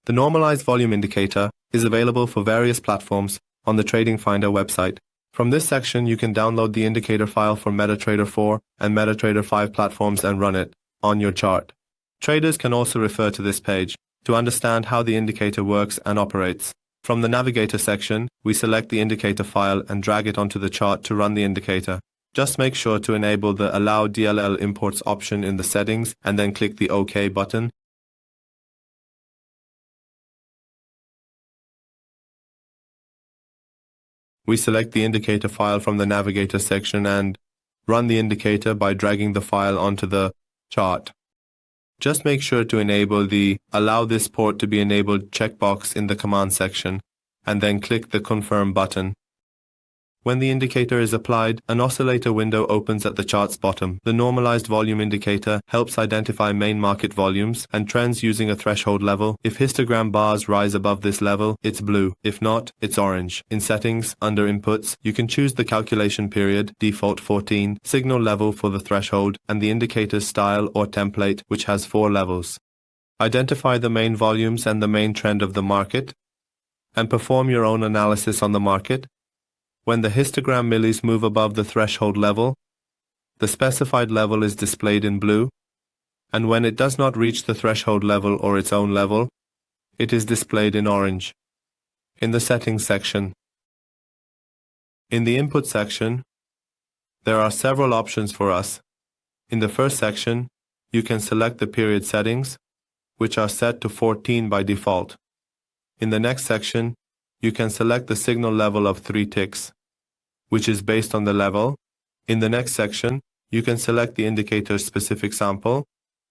The Normalized Volume Indicator is available for various platforms on the TradingFinder website. From this section, you can download the indicator file for MetaTrader 4 and MetaTrader 5 platforms and run it on your chart. Traders can also refer to this page to understand how the indicator works and operates. From the Navigator section, we select the indicator file and drag it onto the chart to run the indicator. Just make sure to enable the Allow DLL Imports option in the settings and then click the OK button. We select the indicator file from the Navigator section and run the indicator by dragging the file onto the chart. Just make sure to enable the Allow this port to be enabled checkbox in the command section and then click the Confirm button. When the indicator is applied, an oscillator window opens at the chart's bottom. The Normalized Volume Indicator helps identify main market volumes and trends using a threshold level. If histogram bars rise above this level, it's blue. If not, it's orange. In Settings, under Inputs, you can choose the calculation period, default 14, signal level for the threshold, and the indicator's style or template, which has 4 levels. Identify the main volumes and the main trend of the market, and perform your own analysis on the market. When the histogram millis move above the threshold level, the specified level is displayed in blue, and when it does not reach the threshold level or its own level, it is displayed in orange. In the Settings section. In the Input section, there are several options for us. In the first section, you can select the period settings, which are set to 14 by default. In the next section, you can select the signal level of 3 ticks, which is based on the level. In the next section, you can select the indicator's specific sample,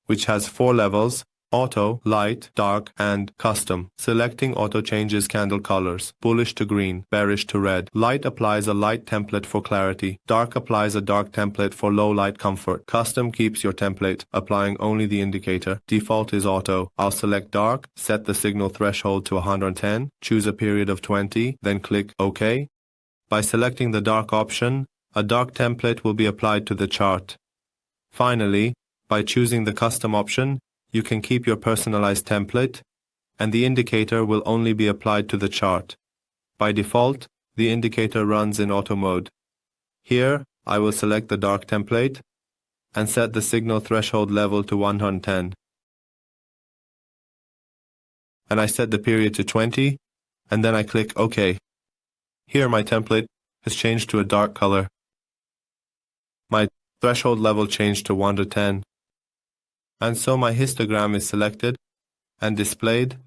which has 4 levels: Auto, Light, Dark, and Custom. Selecting Auto changes candle colors: bullish to green, bearish to red. Light applies a light template for clarity. Dark applies a dark template for low light comfort. Custom keeps your template, applying only the indicator. Default is Auto. I'll select Dark, set the signal threshold to 110, choose a period of 20, then click OK. By selecting the Dark option, a dark template will be applied to the chart. Finally, by choosing the Custom option, you can keep your personalized template, and the indicator will only be applied to the chart. By default, the indicator runs in auto mode. Here, I will select the dark template and set the signal threshold level to 110. And I set the period to 20, and then I click OK. Here my template has changed to a dark color. My threshold level changed to 1 to 10. And so my histogram is selected and displayed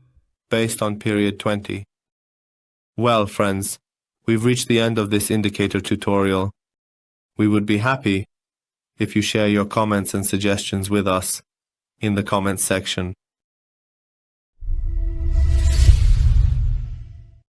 based on period 20. Well, friends, we've reached the end of this indicator tutorial. We would be happy if you share your comments and suggestions with us in the comments section.